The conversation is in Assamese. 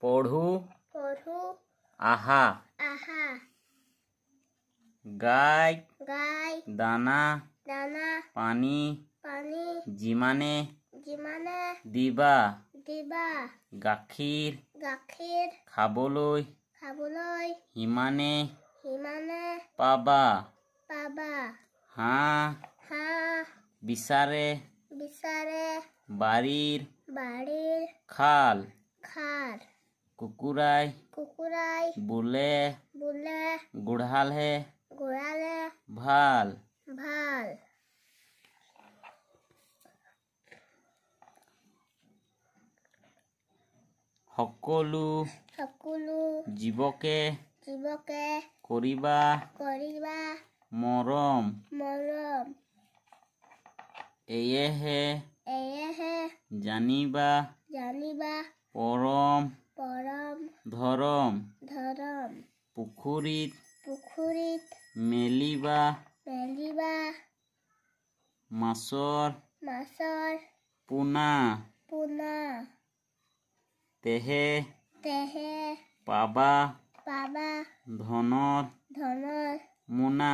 পঢ়ো পঢ়ো আহা আহা গাই গাই দানা দানা পানী পানী যিমানে যিমানে দিবা দিবা গাখীৰ গাখীৰ খাবলৈ সিমানে সিমানে পাবা পাবা হাঁহ হাঁহ বিচাৰে বাৰীৰ খাল কুকুৰাই বোলে গোঢ়ালে ভাল সকলো জীৱকে কৰিবা মৰম এয়েহে জানিবা পৰম ধৰম পুখুৰীত মেলিবা মাছৰ পোনা তেহে পাবা ধনৰ মোনা